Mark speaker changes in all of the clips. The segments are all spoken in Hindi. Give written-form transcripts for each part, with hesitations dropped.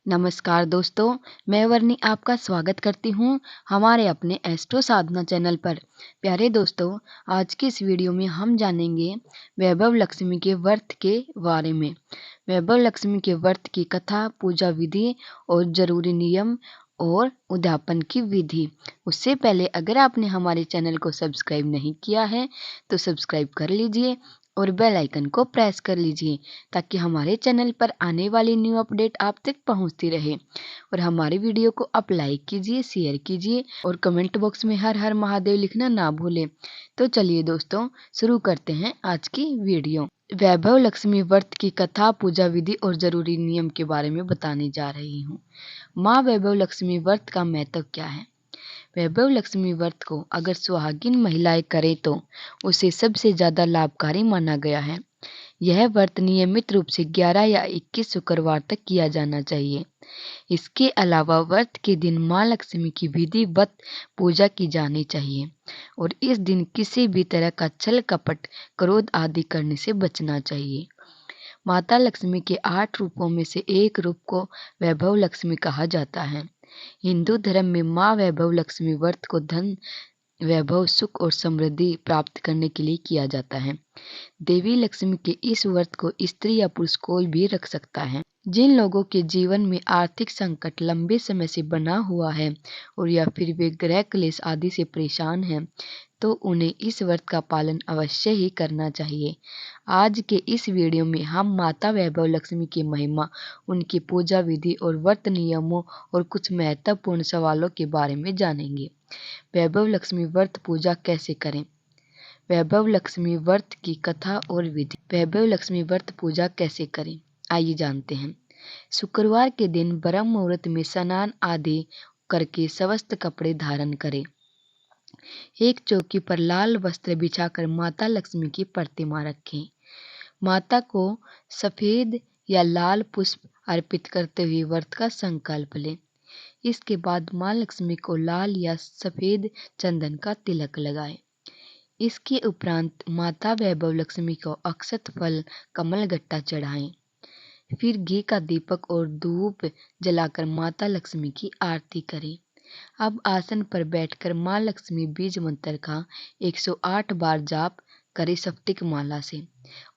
Speaker 1: नमस्कार दोस्तों, मैं वर्णी आपका स्वागत करती हूँ हमारे अपने एस्ट्रो साधना चैनल पर। प्यारे दोस्तों, आज की इस वीडियो में हम जानेंगे वैभव लक्ष्मी के व्रत के बारे में। वैभव लक्ष्मी के व्रत की कथा, पूजा विधि और जरूरी नियम और उद्यापन की विधि। उससे पहले अगर आपने हमारे चैनल को सब्सक्राइब नहीं किया है तो सब्सक्राइब कर लीजिए और बेल आइकन को प्रेस कर लीजिए ताकि हमारे चैनल पर आने वाली न्यू अपडेट आप तक पहुंचती रहे। और हमारी वीडियो को आप लाइक कीजिए, शेयर कीजिए और कमेंट बॉक्स में हर हर महादेव लिखना ना भूलें। तो चलिए दोस्तों, शुरू करते हैं आज की वीडियो। वैभव लक्ष्मी व्रत की कथा, पूजा विधि और जरूरी नियम के बारे में बताने जा रही हूँ। माँ वैभव लक्ष्मी व्रत का महत्व क्या है? वैभव लक्ष्मी व्रत को अगर सुहागिन महिलाएं करें तो उसे सबसे ज्यादा लाभकारी माना गया है। यह व्रत नियमित रूप से 11 या 21 शुक्रवार तक किया जाना चाहिए। इसके अलावा व्रत के दिन माँ लक्ष्मी की विधिवत पूजा की जानी चाहिए और इस दिन किसी भी तरह का छल कपट, क्रोध आदि करने से बचना चाहिए। माता लक्ष्मी के 8 रूपों में से एक रूप को वैभव लक्ष्मी कहा जाता है। हिंदू धर्म में माँ वैभव लक्ष्मी व्रत को धन, वैभव, सुख और समृद्धि प्राप्त करने के लिए किया जाता है। देवी लक्ष्मी के इस व्रत को स्त्री या पुरुष कोई भी रख सकता है। जिन लोगों के जीवन में आर्थिक संकट लंबे समय से बना हुआ है और या फिर वे ग्रह क्लेश आदि से परेशान हैं, तो उन्हें इस व्रत का पालन अवश्य ही करना चाहिए। आज के इस वीडियो में हम माता वैभव लक्ष्मी की महिमा, उनकी पूजा विधि और व्रत नियमों और कुछ महत्वपूर्ण सवालों के बारे में जानेंगे। वैभव लक्ष्मी व्रत पूजा कैसे करें? वैभव लक्ष्मी व्रत की कथा और विधि। वैभव लक्ष्मी व्रत पूजा कैसे करें, आइए जानते हैं। शुक्रवार के दिन ब्रह्म मुहूर्त में स्नान आदि करके स्वस्थ कपड़े धारण करें। एक चौकी पर लाल वस्त्र बिछाकर माता लक्ष्मी की प्रतिमा रखें। माता को सफेद या लाल पुष्प अर्पित करते हुए व्रत का संकल्प लें। इसके बाद माँ लक्ष्मी को लाल या सफेद चंदन का तिलक लगाएं। इसके उपरांत माता वैभव लक्ष्मी को अक्षत, फल, कमल गट्टा चढ़ाएं। फिर घी का दीपक और धूप जलाकर माता लक्ष्मी की आरती करें। अब आसन पर बैठकर माँ लक्ष्मी बीज मंत्र का 108 बार जाप करें स्फटिक माला से।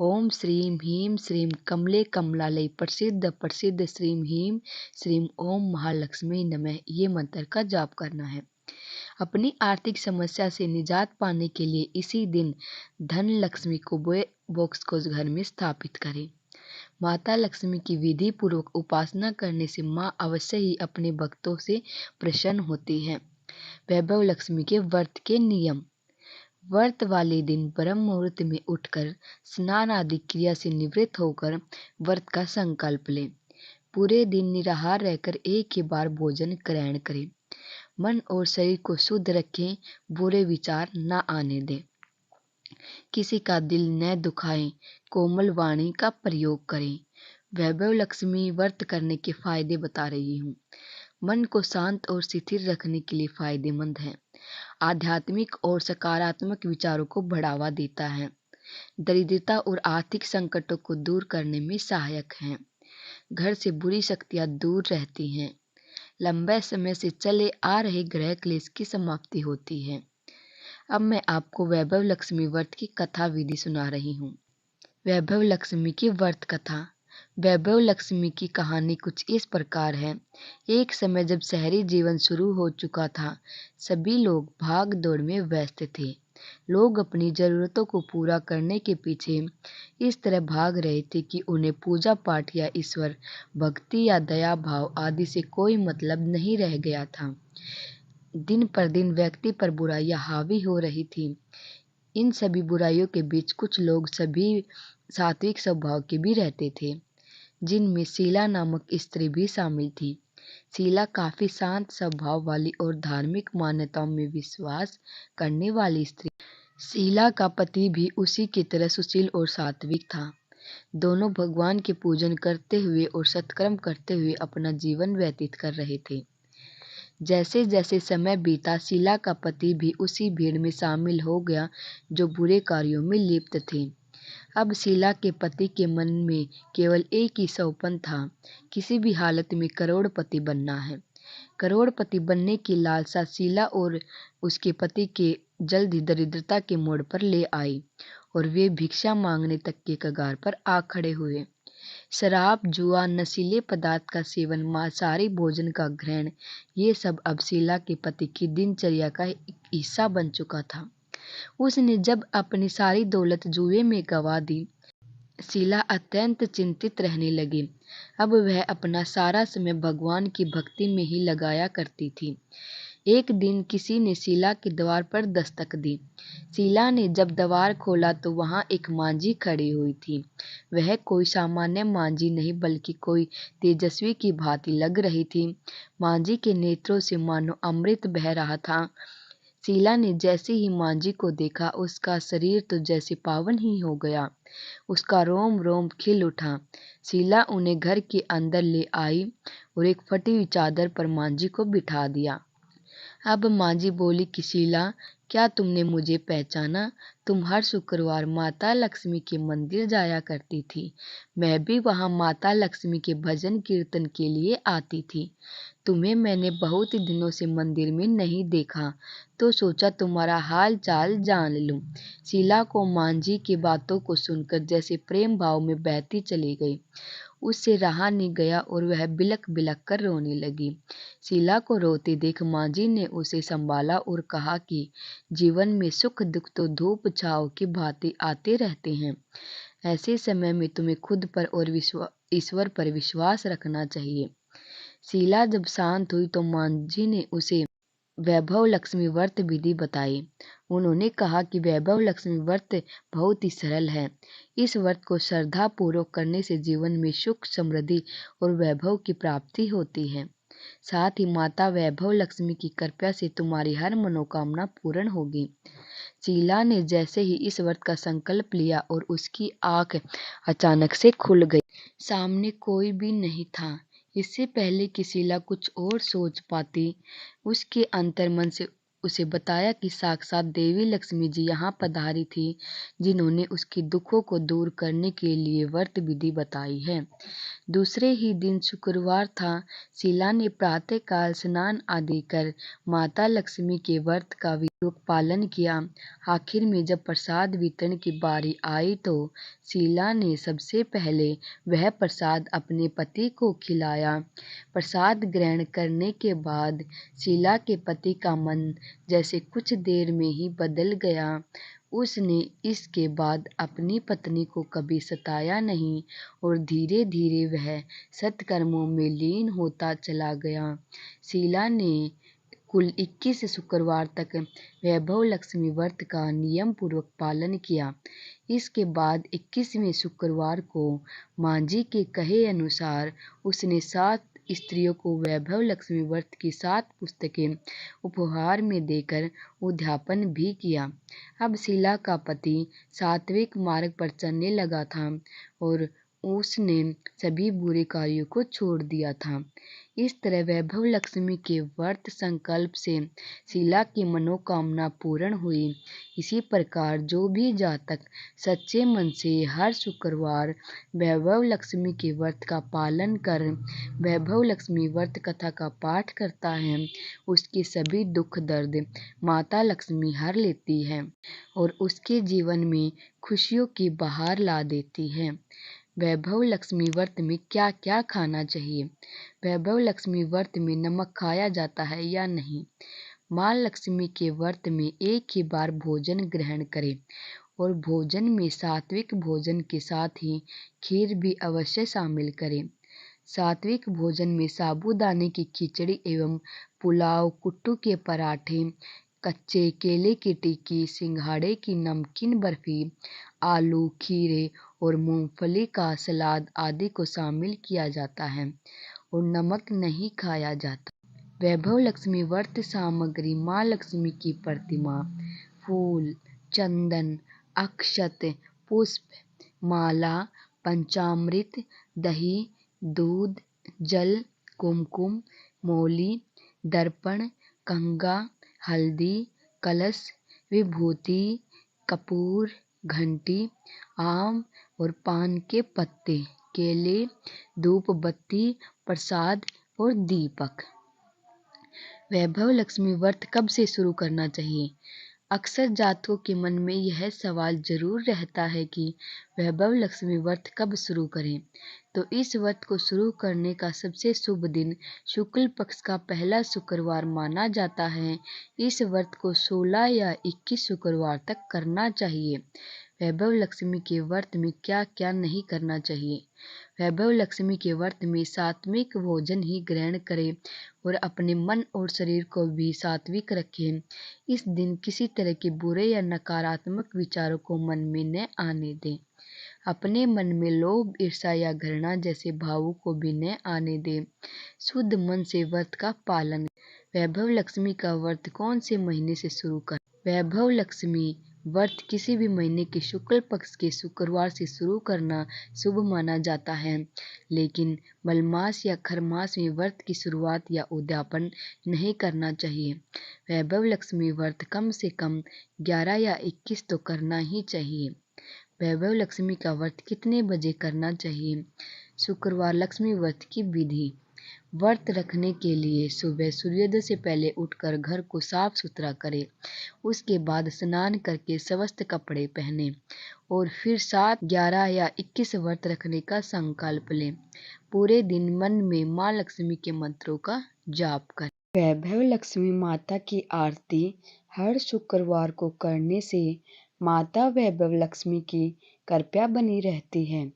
Speaker 1: ओम श्रीम ह्रीम श्रीम कमले कमलालय प्रसिद्ध प्रसिद्ध श्रीम ह्रीम श्रीम ओम महालक्ष्मी नमः, ये मंत्र का जाप करना है। अपनी आर्थिक समस्या से निजात पाने के लिए इसी दिन धन लक्ष्मी को बॉक्स को घर में स्थापित करें। माता लक्ष्मी की विधि पूर्वक उपासना करने से माँ अवश्य ही अपने भक्तों से प्रसन्न होती है। वैभव लक्ष्मी के व्रत के नियम। व्रत वाले दिन ब्रह्म मुहूर्त में उठकर स्नान आदि क्रिया से निवृत्त होकर व्रत का संकल्प लें। पूरे दिन निराहार रहकर एक ही बार भोजन ग्रहण करें। मन और शरीर को शुद्ध रखें, बुरे विचार न आने दें। किसी का दिल न दुखाएं, कोमल वाणी का प्रयोग करें। वैभव लक्ष्मी व्रत करने के फायदे बता रही हूँ। मन को शांत और स्थिर रखने के लिए फायदेमंद है। आध्यात्मिक और सकारात्मक विचारों को बढ़ावा देता है। दरिद्रता और आर्थिक संकटों को दूर करने में सहायक है। घर से बुरी शक्तियां दूर रहती हैं। लंबे समय से चले आ रहे ग्रह क्लेश की समाप्ति होती है। अब मैं आपको वैभव लक्ष्मी व्रत की कथा विधि सुना रही हूँ। वैभव लक्ष्मी की व्रत कथा। वैभव लक्ष्मी की कहानी कुछ इस प्रकार है। एक समय जब शहरी जीवन शुरू हो चुका था, सभी लोग भाग दौड़ में व्यस्त थे। लोग अपनी जरूरतों को पूरा करने के पीछे इस तरह भाग रहे थे कि उन्हें पूजा पाठ या ईश्वर भक्ति या दया भाव आदि से कोई मतलब नहीं रह गया था। दिन पर दिन व्यक्ति पर बुराइयां हावी हो रही थी। इन सभी बुराइयों के बीच कुछ लोग सभी सात्विक स्वभाव के भी रहते थे, जिनमें शीला नामक स्त्री भी शामिल थी। शीला काफी शांत स्वभाव वाली और धार्मिक मान्यताओं में विश्वास करने वाली स्त्री। शीला का पति भी उसी की तरह सुशील और सात्विक था। दोनों भगवान के पूजन करते हुए और सत्कर्म करते हुए अपना जीवन व्यतीत कर रहे थे। जैसे जैसे समय बीता, शीला का पति भी उसी भीड़ में शामिल हो गया जो बुरे कार्यों में लिप्त थे। अब शीला के पति के मन में केवल एक ही सौपन था, किसी भी हालत में करोड़पति बनना है। करोड़पति बनने की लालसा शीला और उसके पति के जल्द ही दरिद्रता के मोड़ पर ले आई और वे भिक्षा मांगने तक के कगार पर आ खड़े हुए। शराब, जुआ, नशीले पदार्थ का सेवन, मांसाहारी भोजन का ग्रहण, ये सब अब शीला के पति की दिनचर्या का एक हिस्सा बन चुका था। उसने जब अपनी सारी दौलत जुए में गंवा दी, शीला अत्यंत चिंतित रहने लगी। अब वह अपना सारा समय भगवान की भक्ति में ही लगाया करती थी। एक दिन किसी ने शीला के द्वार पर दस्तक दी। शीला ने जब द्वार खोला तो वहां एक मांझी खड़ी हुई थी। वह कोई सामान्य मांझी नहीं बल्कि कोई तेजस्वी की भांति लग रही थी। मांझी के नेत्रों से मानो अमृत बह रहा था। शीला ने जैसे ही मांझी को देखा, उसका शरीर तो जैसे पावन ही हो गया। उसका रोम रोम खिल उठा। शीला उन्हें घर के अंदर ले आई और एक फटी हुई चादर पर मांझी को बिठा दिया। अब मांझी बोली कि शीला, क्या तुमने मुझे पहचाना? तुम हर शुक्रवार माता लक्ष्मी के मंदिर जाया करती थी। मैं भी वहां माता लक्ष्मी के भजन कीर्तन के लिए आती थी। तुम्हें मैंने बहुत दिनों से मंदिर में नहीं देखा, तो सोचा तुम्हारा हाल चाल जान लूं। शीला को मांझी की बातों को सुनकर जैसे प्रेम भाव में बहती चली गई। उससे रहा नहीं गया और वह बिलक बिलक कर रोने लगी। शीला को रोते देख मांझी ने उसे संभाला और कहा कि जीवन में सुख दुख तो धूप छांव की भांति आते रहते हैं। ऐसे समय में तुम्हें खुद पर और ईश्वर पर विश्वास रखना चाहिए। शीला जब शांत हुई तो मांझी ने उसे वैभव लक्ष्मी व्रत विधि बताई। उन्होंने कहा कि वैभव लक्ष्मी व्रत बहुत ही सरल है। इस व्रत को श्रद्धा पूर्वक करने से जीवन में सुख, समृद्धि और वैभव की प्राप्ति होती है। साथ ही माता वैभव लक्ष्मी की कृपा से तुम्हारी हर मनोकामना पूर्ण होगी। शीला ने जैसे ही इस व्रत का संकल्प लिया और उसकी आंख अचानक से खुल गई। सामने कोई भी नहीं था। इससे पहले कि शीला कुछ और सोच पाती, उसके अंतर्मन से उसे बताया कि साक्षात देवी लक्ष्मी जी यहाँ पधारी थी, जिन्होंने उसके दुखों को दूर करने के लिए व्रत विधि बताई है। दूसरे ही दिन शुक्रवार था। शीला ने प्रातःकाल स्नान आदि कर माता लक्ष्मी के व्रत का विधिपूर्वक पालन किया। आखिर में जब प्रसाद वितरण की बारी आई तो शीला ने सबसे पहले वह प्रसाद अपने पति को खिलाया। प्रसाद ग्रहण करने के बाद शीला के पति का मन जैसे कुछ देर में ही बदल गया। उसने इसके बाद अपनी पत्नी को कभी सताया नहीं और धीरे धीरे वह सत्कर्मों में लीन होता चला गया। शीला ने कुल 21 शुक्रवार तक वैभव लक्ष्मी व्रत का नियम पूर्वक पालन किया। इसके बाद 21वें शुक्रवार को मांझी के कहे अनुसार उसने 7 स्त्रियों को वैभव लक्ष्मी व्रत की 7 पुस्तकें उपहार में देकर उद्यापन भी किया। अब शीला का पति सात्विक मार्ग पर चलने लगा था और उसने सभी बुरे कार्यों को छोड़ दिया था। इस तरह वैभव लक्ष्मी के व्रत संकल्प से शीला की मनोकामना पूर्ण हुई। इसी प्रकार जो भी जातक सच्चे मन से हर शुक्रवार वैभव लक्ष्मी के व्रत का पालन कर वैभव लक्ष्मी व्रत कथा का पाठ करता है, उसके सभी दुख दर्द माता लक्ष्मी हर लेती है और उसके जीवन में खुशियों की बहार ला देती है। वैभव लक्ष्मी व्रत में क्या क्या खाना चाहिए? वैभव लक्ष्मी व्रत में नमक खाया जाता है या नहीं? माँ लक्ष्मी के व्रत में एक ही बार भोजन ग्रहण करें और भोजन में सात्विक भोजन के साथ ही खीर भी अवश्य शामिल करें। सात्विक भोजन में साबूदाने की खिचड़ी एवं पुलाव, कुट्टू के पराठे, कच्चे केले की टिक्की, सिंघाड़े की नमकीन बर्फी, आलू, खीरे और मूंगफली का सलाद आदि को शामिल किया जाता है और नमक नहीं खाया जाता। वैभव लक्ष्मी व्रत सामग्री: माँ लक्ष्मी की प्रतिमा, फूल, चंदन, अक्षत, पुष्प, माला, पंचामृत, दही, दूध, जल, कुमकुम, मौली, दर्पण, कंगा, हल्दी, कलश, विभूति, कपूर, घंटी, आम और पान के पत्ते, केले, धूप बत्ती, प्रसाद और दीपक। वैभव लक्ष्मी व्रत कब से शुरू करना चाहिए? अक्सर जातकों के मन में यह सवाल जरूर रहता है कि वैभव लक्ष्मी व्रत कब शुरू करें। तो इस व्रत को शुरू करने का सबसे शुभ दिन शुक्ल पक्ष का पहला शुक्रवार माना जाता है। इस व्रत को 16 या 21 शुक्रवार तक करना चाहिए। वैभव लक्ष्मी के व्रत में क्या क्या नहीं करना चाहिए? वैभव लक्ष्मी के व्रत में सात्विक भोजन ही ग्रहण करें और अपने मन और शरीर को भी सात्विक रखें। इस दिन किसी तरह के बुरे या नकारात्मक विचारों को मन में न आने दें। अपने मन में लोभ, ईर्ष्या या घृणा जैसे भावों को भी न आने दें। शुद्ध मन से व्रत का पालन। वैभव लक्ष्मी का व्रत कौन से महीने से शुरू करें? वैभव लक्ष्मी व्रत किसी भी महीने के शुक्ल पक्ष के शुक्रवार से शुरू करना शुभ माना जाता है, लेकिन मलमास या खरमास में व्रत की शुरुआत या उद्यापन नहीं करना चाहिए। वैभव लक्ष्मी व्रत कम से कम 11 या 21 तो करना ही चाहिए। वैभव लक्ष्मी का व्रत कितने बजे करना चाहिए? शुक्रवार लक्ष्मी व्रत की विधि। व्रत रखने के लिए सुबह सूर्योदय से पहले उठकर घर को साफ सुथरा करें। उसके बाद स्नान करके स्वस्थ कपड़े पहने और फिर 7, 11 या 21 व्रत रखने का संकल्प लें। पूरे दिन मन में माँ लक्ष्मी के मंत्रों का जाप करें। वैभव लक्ष्मी माता की आरती हर शुक्रवार को करने से माता वैभव लक्ष्मी की कृपा बनी रहती है।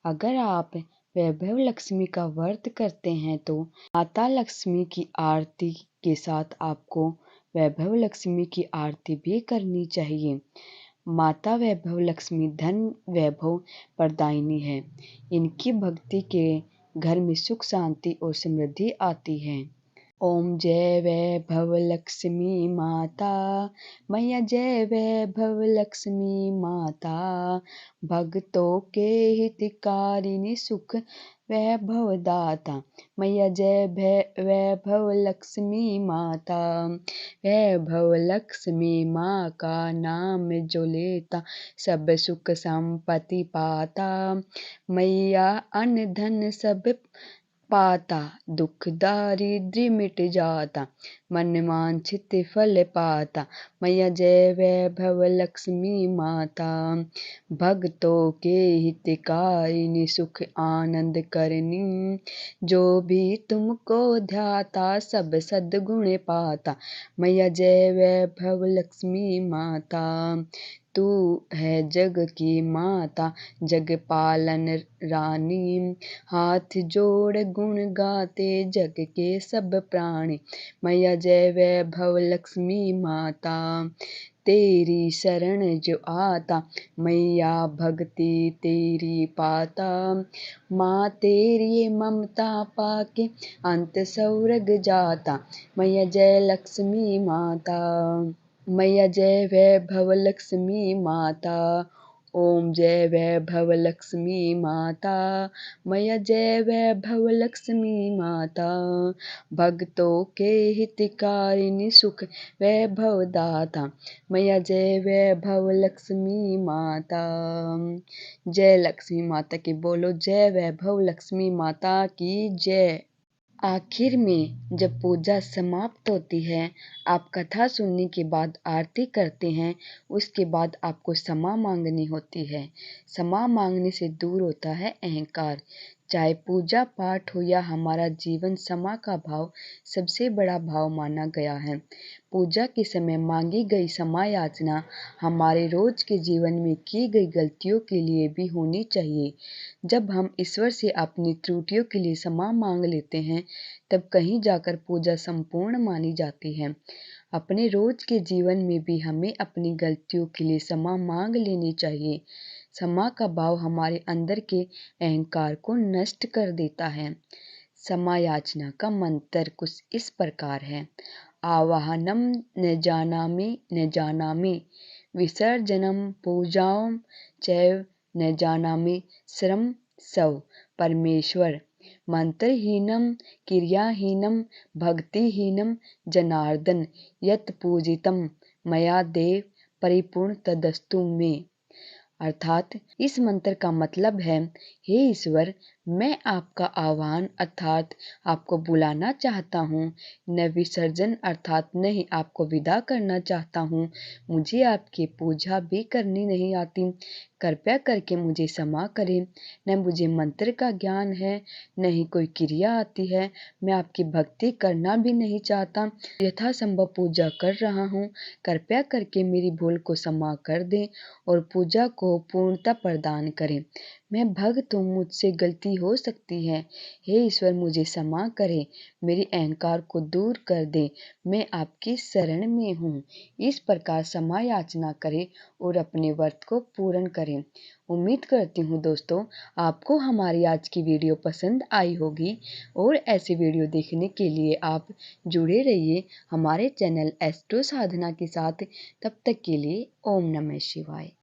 Speaker 1: अगर आप वैभव लक्ष्मी का व्रत करते हैं तो माता लक्ष्मी की आरती के साथ आपको वैभव लक्ष्मी की आरती भी करनी चाहिए। माता वैभव लक्ष्मी धन वैभव प्रदायिनी है। इनकी भक्ति के घर में सुख, शांति और समृद्धि आती है। ओम जय वैभव लक्ष्मी माता, मैया जय वैभव लक्ष्मी माता, भक्तों के हितकारिणी सुख वैभव दाता, मैया जय वैभव लक्ष्मी माता। वैभव लक्ष्मी माँ का नाम जो लेता सब सुख संपत्ति पाता, मैया अन्न धन सब पाता, दुख दारिद्र्य मिट जाता, मन वांछित फल पाता, मैया जय वैभव लक्ष्मी माता। भक्तों के हितकारिणी सुख आनंद करनी, जो भी तुमको ध्याता सब सद्गुण पाता, मैया जय वैभव लक्ष्मी माता। तू है जग की माता, जग पालन रानी, हाथ जोड़ गुण गाते जग के सब प्राणी, मैया जय वैभव लक्ष्मी माता। तेरी शरण जो आता, मैया भक्ति तेरी पाता, माँ तेरी ममता पाके अंत स्वर्ग जाता, मैया जय लक्ष्मी माता। मैया जय वैभव लक्ष्मी माता। ओम जय वैभव लक्ष्मी माता, मैया जय वैभव लक्ष्मी माता। भक्तों के हितकारिणी सुख वैभव दाता, मैया जय वैभव लक्ष्मी माता। जय लक्ष्मी माता की बोलो, जय वैभव लक्ष्मी माता की जय। आखिर में जब पूजा समाप्त होती है, आप कथा सुनने के बाद आरती करते हैं, उसके बाद आपको क्षमा मांगनी होती है। क्षमा मांगने से दूर होता है अहंकार। चाहे पूजा पाठ हो या हमारा जीवन, क्षमा का भाव सबसे बड़ा भाव माना गया है। पूजा के समय मांगी गई क्षमा याचना हमारे रोज के जीवन में की गई गलतियों के लिए भी होनी चाहिए। जब हम ईश्वर से अपनी त्रुटियों के लिए क्षमा मांग लेते हैं, तब कहीं जाकर पूजा संपूर्ण मानी जाती है। अपने रोज के जीवन में भी हमें अपनी गलतियों के लिए क्षमा मांग लेनी चाहिए। क्षमा का भाव हमारे अंदर के अहंकार को नष्ट कर देता है। क्षमा याचना का मंत्र कुछ इस प्रकार है। आवाहनम न जानामि, विसर्जनम पूजाम चैव न जानामि, श्रम सव। परमेश्वर, मंत्रहीनम क्रियाहीनम भक्तिहीनम जनार्दन, यत् पूजितम मया देव परिपूर्ण तदस्तु मे। अर्थात इस मंत्र का मतलब है, हे ईश्वर, मैं आपका आह्वान अर्थात आपको बुलाना चाहता हूँ, न विसर्जन अर्थात नहीं आपको विदा करना चाहता हूँ। मुझे आपकी पूजा भी करनी नहीं आती, कृपया करके मुझे क्षमा करें। न मुझे मंत्र का ज्ञान है, न ही कोई क्रिया आती है। मैं आपकी भक्ति करना भी नहीं चाहता, यथासंभव पूजा कर रहा हूँ। कृपया करके मेरी भूल को क्षमा कर दें और पूजा को पूर्णता प्रदान करें। मैं भक्त हूँ, मुझसे गलती हो सकती है। हे ईश्वर, मुझे क्षमा करें, मेरी अहंकार को दूर कर दें, मैं आपकी शरण में हूँ। इस प्रकार क्षमा याचना करें और अपने व्रत को पूर्ण करें। उम्मीद करती हूँ दोस्तों, आपको हमारी आज की वीडियो पसंद आई होगी और ऐसी वीडियो देखने के लिए आप जुड़े रहिए हमारे चैनल एस्ट्रो साधना के साथ। तब तक के लिए ओम नमः शिवाय।